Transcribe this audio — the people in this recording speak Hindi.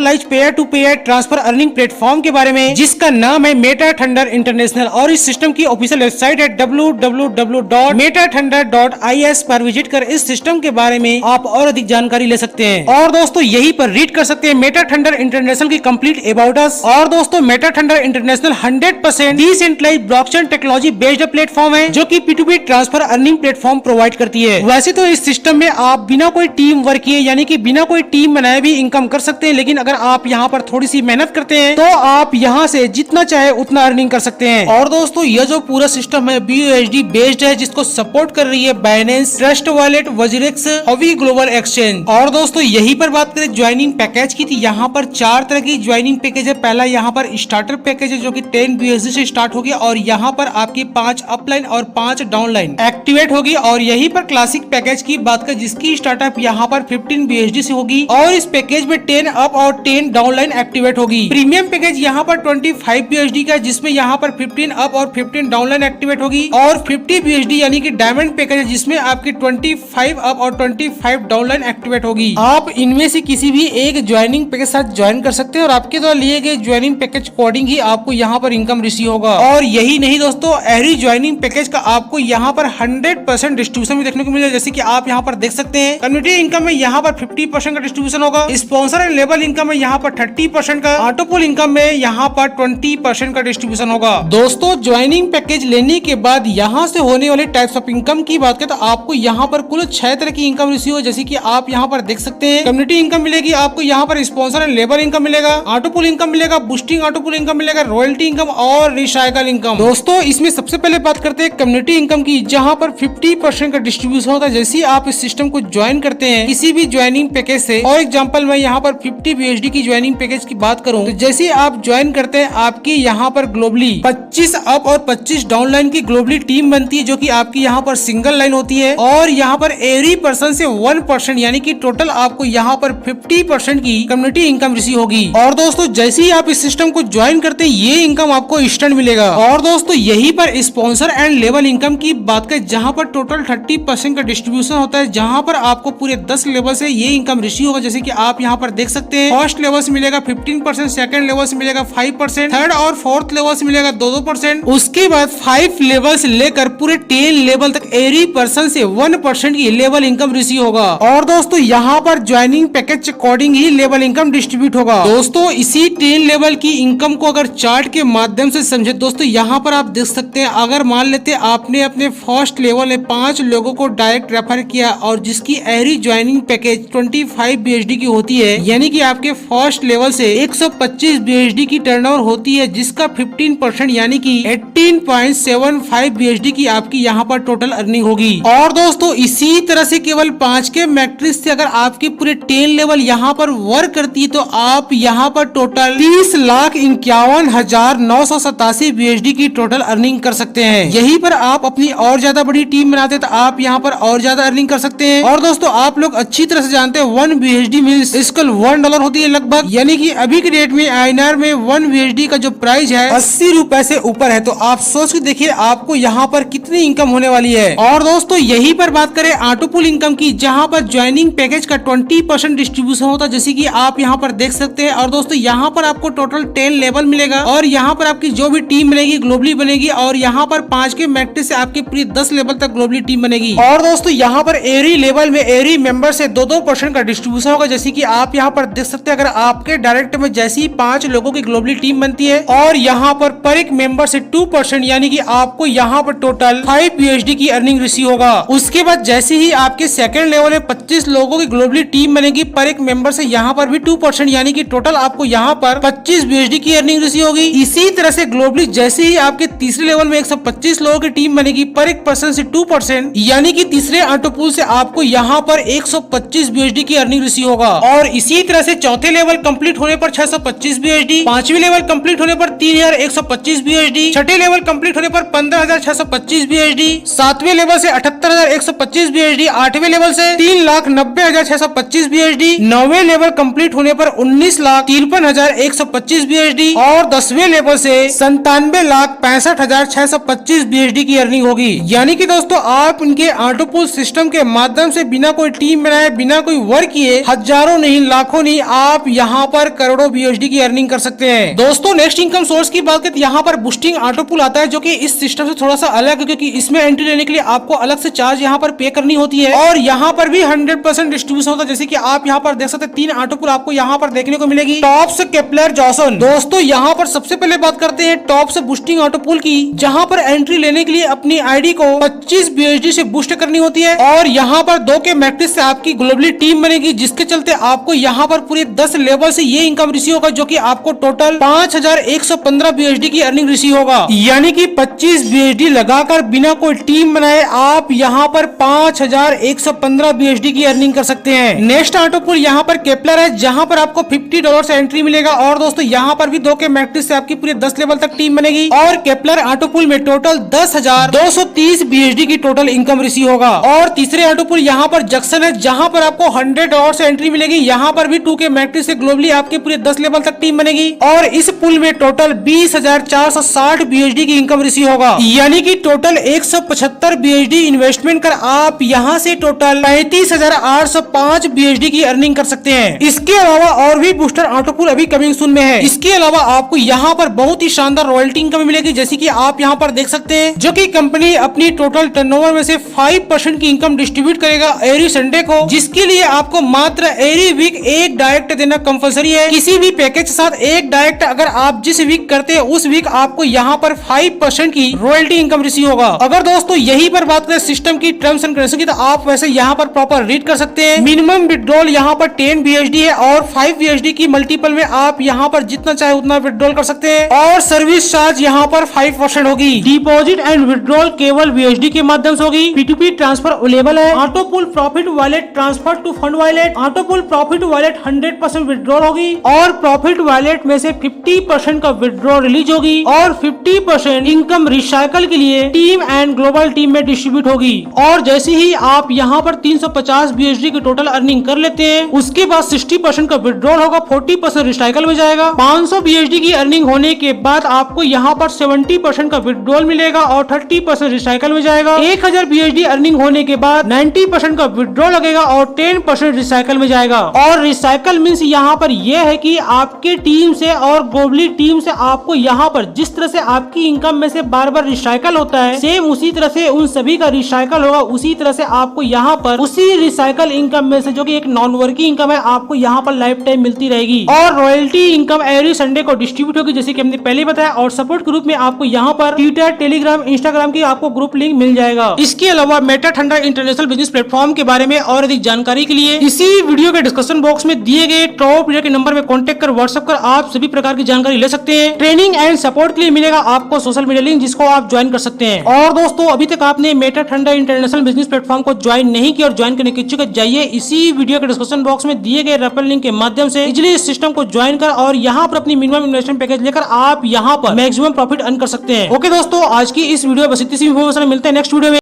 Pair to peer transfer earning platform के बारे में, जिसका नाम है मेटा थंडर इंटरनेशनल, और इस सिस्टम की ऑफिशियल वेबसाइट है www.metathunder.is पर विजिट कर इस सिस्टम के बारे में आप और अधिक जानकारी ले सकते हैं। और दोस्तों यहीं पर रीड कर सकते हैं मेटा थंडर इंटरनेशनल की कंप्लीट अबाउट अस। और दोस्तों Meta Thunder International 100% decentralised blockchain technology based platform है, जो कि P2P transfer earning platform provide करती है। वैसे तो इस सिस्टम में आप बिना कोई टीम वर्क किए, यानी कि बिना कोई टीम बनाए भी इनकम कर सकते हैं, लेकिन अगर आप यहाँ पर थोड़ी सी मेहनत करते हैं तो आप यहाँ से जितना चाहे उतना अर्निंग कर सकते हैं। और दोस्तों यह जो पूरा सिस्टम है BUSD बेस्ड है, जिसको सपोर्ट कर रही है बाइनेंस, ट्रस्ट वॉलेट, वज्रेक्स, हवी ग्लोबल एक्सचेंज। और दोस्तों यहीं पर बात करें ज्वाइनिंग पैकेज की, थी यहाँ पर 4 तरह की ज्वाइनिंग पैकेज है। पहला यहाँ पर स्टार्टर पैकेज है जो कि 10 BUSD से स्टार्ट होगी, और यहाँ पर आपकी 5 अपलाइन और 5 डाउनलाइन एक्टिवेट होगी। और यहीं पर क्लासिक पैकेज की बात करें जिसकी स्टार्टअप यहाँ पर 15 BUSD से होगी, और इस पैकेज में 10 अप और 10 डाउनलाइन एक्टिवेट होगी। प्रीमियम पैकेज यहाँ पर 25 BUSD का, जिसमें यहाँ पर 15 अप और 15 डाउनलाइन एक्टिवेट होगी, और 50 BUSD यानी कि डायमंड पैकेज है जिसमें आपकी 25 अप और 25 डाउनलाइन एक्टिवेट होगी। आप इनमें से किसी भी एक ज्वाइनिंग पैकेज साथ ज्वाइन कर सकते हैं, और आपके द्वारा लिए गए ज्वाइनिंग पैकेज अकॉर्डिंग ही आपको यहाँ पर इनकम रिसीव होगा। और यही नहीं दोस्तों, एवरी ज्वाइनिंग पैकेज का आपको यहाँ पर 100% डिस्ट्रीब्यूशन भी देखने को मिलेगा, जैसे कि आप यहाँ पर देख सकते हैं। कम्युनिटी इनकम में यहाँ पर 50% का डिस्ट्रीब्यूशन होगा, स्पॉन्सर एंड लेबल इनकम में यहाँ पर 30% का, ऑटोपुल इनकम में यहाँ पर 20% का डिस्ट्रीब्यूशन होगा। दोस्तों ज्वाइनिंग पैकेज लेने के बाद यहाँ से होने वाले टाइप्स ऑफ इनकम की बात करें तो आपको यहाँ पर कुल 6 तरह की इनकम रिसीव हो, जैसे कि आप यहाँ पर देख सकते हैं। कम्युनिटी इनकम मिलेगी आपको, यहाँ पर स्पॉन्सर एंड लेबर इनकम मिलेगा, ऑटोपुल इनकम मिलेगा, बूस्टिंग ऑटोपुल इनकम मिलेगा, रॉयल्टी इनकम और रिसाइकल इनकम। दोस्तों इसमें सबसे पहले बात करते हैं कम्युनिटी इनकम की, जहाँ पर 50% का डिस्ट्रीब्यूशन होता है। जैसे ही आप इस सिस्टम को ज्वाइन करते हैं किसी भी ज्वाइनिंग पैकेज से, और एग्जाम्पल मैं यहाँ पर 50 BUSD की ज्वाइनिंग पैकेज की बात करूँ तो जैसे ही आप ज्वाइन करते हैं आपकी यहाँ पर ग्लोबली 25 अप और 25 डाउन लाइन की ग्लोबली टीम बनती है, जो कि आपकी यहाँ पर सिंगल लाइन होती है। और यहाँ पर एवरी पर्सन से 1% यानी कि टोटल आपको यहाँ पर 50% की कम्युनिटी इनकम रिसीव होगी। और दोस्तों जैसे ही आप इस सिस्टम को ज्वाइन करते हैं ये इनकम आपको इंस्टेंट मिलेगा। और दोस्तों यही पर स्पॉन्सर एंड लेवल इनकम की बात करें, जहाँ पर टोटल 30% का डिस्ट्रीब्यूशन होता है, जहाँ पर आपको पूरे 10 लेवल से ये इनकम रिसीव होगा। जैसे कि आप यहाँ पर देख सकते हैं, फर्स्ट लेवल से मिलेगा 15%, सेकंड लेवल से मिलेगा 5%, थर्ड और फोर्थ लेवल से मिलेगा 2%। उसके बाद 5 लेवल से लेकर पूरे 10 लेवल तक एवरी पर्सन से 1% की लेवल इनकम रिसीव होगा। और दोस्तों यहाँ पर ज्वाइनिंग पैकेज अकॉर्डिंग ही लेवल इनकम डिस्ट्रीब्यूट होगा। दोस्तों इसी 10 लेवल की इनकम को अगर चार्ट के माध्यम से समझे, दोस्तों यहाँ पर आप देख सकते हैं, अगर मान लेते आपने अपने फर्स्ट लेवल में 5 लोगों को डायरेक्ट रेफर किया और जिसकी एवरी ज्वाइनिंग पैकेज 25 BUSD की होती है, यानी कि आपके फर्स्ट लेवल से 125 BUSD की टर्नओवर होती है, जिसका 15% यानी कि 18.75 BUSD की आपकी यहाँ पर टोटल अर्निंग होगी। और दोस्तों इसी तरह से केवल 5 के मैट्रिक्स से अगर आपके पूरे 10 लेवल यहाँ पर वर्क करती है तो आप यहाँ पर टोटल 30,51,987 BUSD की टोटल अर्निंग कर सकते हैं। यहीं पर आप अपनी और ज्यादा बड़ी टीम बनाते हैं तो आप यहाँ पर और ज्यादा अर्निंग कर सकते हैं। और दोस्तों आप लोग अच्छी तरह से जानते हैं 1 BUSD मीन्स इसकल $1 होती है लगभग, यानी कि अभी के डेट में INR में 1 BUSD का जो प्राइस है 80 रुपए से ऊपर है। तो आप सोच के देखिए आपको यहाँ पर कितनी इनकम होने वाली है। और दोस्तों यहीं पर बात करें ऑटोपुल इनकम की, जहाँ पर ज्वाइनिंग पैकेज का 20% डिस्ट्रीब्यूशन होता है, जैसे कि आप यहाँ पर देख सकते हैं। और दोस्तों यहाँ पर आपको टोटल 10 लेवल मिलेगा, और यहाँ पर आपकी जो भी टीम बनेगी ग्लोबली बनेगी, और यहाँ पर 5 के मैट्रिक्स से आपकी पूरी 10 लेवल तक ग्लोबली टीम बनेगी। और दोस्तों यहाँ पर एवरी लेवल में एवरी मेंबर से 2% का डिस्ट्रीब्यूशन होगा, जैसे कि आप यहाँ पर देख सकते हैं। अगर आपके डायरेक्ट में जैसी 5 लोगों की ग्लोबली टीम बनती है, और यहाँ पर एक मेंबर से 2% यानी कि आपको यहाँ पर टोटल 5 BUSD की अर्निंग रिसीव होगा। उसके बाद जैसे ही आपके सेकंड लेवल में 25 लोगों की ग्लोबली टीम बनेगी, पर एक मेंबर से यहाँ पर भी 2% यानी कि टोटल आपको यहाँ पर 25 BUSD की अर्निंग रिसीव होगी। इसी तरह से ग्लोबली जैसे ही आपके तीसरे लेवल में 125 लोगों की टीम बनेगी, पर एक पर्सन से 2% यानी कि तीसरे ऑटोपुल से आपको यहाँ पर 125 BUSD की अर्निंग रिसीव होगा। और इसी तरह से चौथे लेवल कंप्लीट होने पर 625 BUSD, पांचवें लेवल कंप्लीट होने पर 3125 BUSD, छठे लेवल कंप्लीट होने पर 15,625 BUSD, सातवें लेवल से 78,125 BUSD, आठवें लेवल से 3,90,625 BUSD, नौवें लेवल कंप्लीट होने पर 19,53,125 BUSD, और 10वें लेवल से 97,65,625 BUSD की अर्निंग होगी। यानी कि दोस्तों आप इनके ऑटोपुल सिस्टम के माध्यम से बिना कोई टीम बनाए, बिना कोई वर्क किए, हजारों नहीं लाखों नहीं, आप यहाँ पर करोड़ों BUSD की अर्निंग कर सकते हैं। दोस्तों नेक्स्ट इनकम सोर्स की बात करें तो यहाँ पर बूस्टिंग ऑटो पुल आता है, जो कि इस सिस्टम से थोड़ा सा अलग है, क्योंकि इसमें एंट्री लेने के लिए आपको अलग से चार्ज यहाँ पर पे करनी होती है और यहाँ पर भी 100% डिस्ट्रीब्यूशन होता है। जैसे कि आप यहाँ पर देख सकते हैं 3 ऑटो पुल आपको यहाँ पर देखने को मिलेगी। Tops, Kepler, Jason. दोस्तों यहाँ पर सबसे पहले बात करते हैं टॉप्स बूस्टिंग ऑटो पुल की, जहाँ पर एंट्री लेने के लिए अपनी आईडी को 25 BUSD से बूस्ट करनी होती है और यहाँ पर 2 के मैट्रिक्स से आपकी ग्लोबली टीम बनेगी, जिसके चलते आपको यहाँ पर पूरे 10 लेवल से ये इनकम रिसीव होगा, जो कि आपको टोटल 5115 BUSD की अर्निंग रिसीव होगा। यानी कि 25 BUSD लगाकर बिना कोई टीम बनाए आप यहाँ पर 5115 BUSD की अर्निंग कर सकते हैं। नेक्स्ट ऑटो पुल यहाँ पर केपलर है, जहाँ पर आपको $50 से एंट्री मिलेगा और दोस्तों यहाँ पर भी 2 के मैट्रिक्स से आपकी पूरे 10 लेवल तक टीम बनेगी और केपलर ऑटो पुल में टोटल 10,230 BUSD की टोटल इनकम रिसीव होगा। और तीसरे ऑटो पुल यहाँ पर जंक्शन है, जहाँ पर आपको $100 से एंट्री मिलेगी। यहाँ पर भी 2 के मैट्रिक्स से ग्लोबली आपके पूरे 10 लेवल तक टीम बनेगी और इस पुल में टोटल 20,460 BUSD की इनकम रिसीव होगा। यानी कि टोटल 175 BUSD इन्वेस्टमेंट कर आप यहाँ से टोटल 35,805 BUSD की अर्निंग कर सकते हैं। इसके अलावा और भी बूस्टर ऑटो पुल अभी कमिंग सून में है। इसके अलावा आपको यहाँ पर बहुत ही शानदार रॉयल्टी इनकम मिलेगी, जैसे कि आप यहाँ पर देख सकते हैं, जो कि कंपनी अपनी टोटल टर्नओवर में से 5% की इनकम डिस्ट्रीब्यूट करेगा एवरी संडे को, जिसके लिए आपको मात्र एवरी वीक एक डायरेक्ट देना कंपलसरी है। किसी भी पैकेज के साथ एक डायरेक्ट अगर आप जिस वीक करते हैं उस वीक आपको यहाँ पर 5% की रॉयल्टी इनकम रिसीव होगा। अगर दोस्तों यही पर बात करें सिस्टम की टर्म्स एंड कंडीशन की, तो आप वैसे यहाँ पर प्रॉपर रीड कर सकते हैं। मिनिमम विड्रॉल यहाँ पर 10 BUSD है और 5 BUSD की मल्टीपल में आप यहाँ पर जितना चाहे उतना विड्रॉल कर सकते हैं और सर्विस चार्ज यहाँ पर 5% होगी। डिपॉजिट एंड विड्रॉल केवल BUSD के माध्यम से होगी। P2P ट्रांसफर अवेलेबल है। Auto pool profit wallet transfer to fund wallet. Auto pool profit wallet 100% withdrawal होगी और प्रॉफिट वॉलेट में से 50% का विड्रॉल रिलीज होगी और 50% इनकम रिसाइकल के लिए टीम एंड ग्लोबल टीम में डिस्ट्रीब्यूट होगी। और जैसे ही आप यहाँ पर 350 BUSD की टोटल अर्निंग कर लेते हैं, उसके बाद 60% का विड्रॉल होगा, 40% रिसाइकल में जाएगा। 500 BUSD की अर्निंग होने के बाद आपको यहाँ पर 70% का विड्रॉल मिलेगा और 30% रिसाइकल में जाएगा। 1000 BUSD अर्निंग होने के बाद 90% का विड्रॉल लगेगा और 10% रिसाइकल में जाएगा। और रिसाइकल मीन्स यहाँ पर यह है कि आपके टीम से और ग्लोबली टीम से आपको यहाँ पर जिस तरह से आपकी इनकम में से बार बार रिसाइकल होता है, सेम उसी तरह से उन सभी का रिसाइकल होगा। उसी तरह से आपको यहाँ पर उसी रिसाइकल इनकम में से, जो कि एक नॉन वर्किंग इनकम है, आपको यहाँ पर लाइफ टाइम मिलती रहेगी। और रॉयल्टी इनकम एवरी संडे को डिस्ट्रीब्यूट होगी, जैसे कि हमने पहले बताया। और सपोर्ट ग्रुप में आपको यहाँ पर ट्विटर, टेलीग्राम, इंस्टाग्राम की आपको ग्रुप लिंक मिल जाएगा। इसके अलावा Meta Thunder international business platform के बारे में और अधिक जानकारी के लिए इसी वीडियो के डिस्क्रिप्शन बॉक्स में दिए गए टॉप लीडर के नंबर में कांटेक्ट कर व्हाट्सएप कर आप सभी प्रकार की जानकारी ले सकते हैं। ट्रेनिंग एंड सपोर्ट के लिए मिलेगा आपको सोशल मीडिया लिंक, जिसको आप ज्वाइन कर सकते हैं। और दोस्तों अभी तक आपने Meta Thunder international business platform को ज्वाइन नहीं किया और ज्वाइन करने के इच्छुक, जाइए इसी वीडियो के डिस्क्रिप्शन बॉक्स में दिए गए रेफरल लिंक के माध्यम से इजीली इस सिस्टम को ज्वाइन कर और यहाँ पर अपनी मिनिमम इन्वेस्टमेंट पैकेज लेकर आप यहाँ पर मैक्सिमम प्रॉफिट अर्न कर सकते हैं। ओके दोस्तों, आज की इस वीडियो में बस इतनी सी इन्फॉर्मेशन। मिलते हैं नेक्स्ट वीडियो में।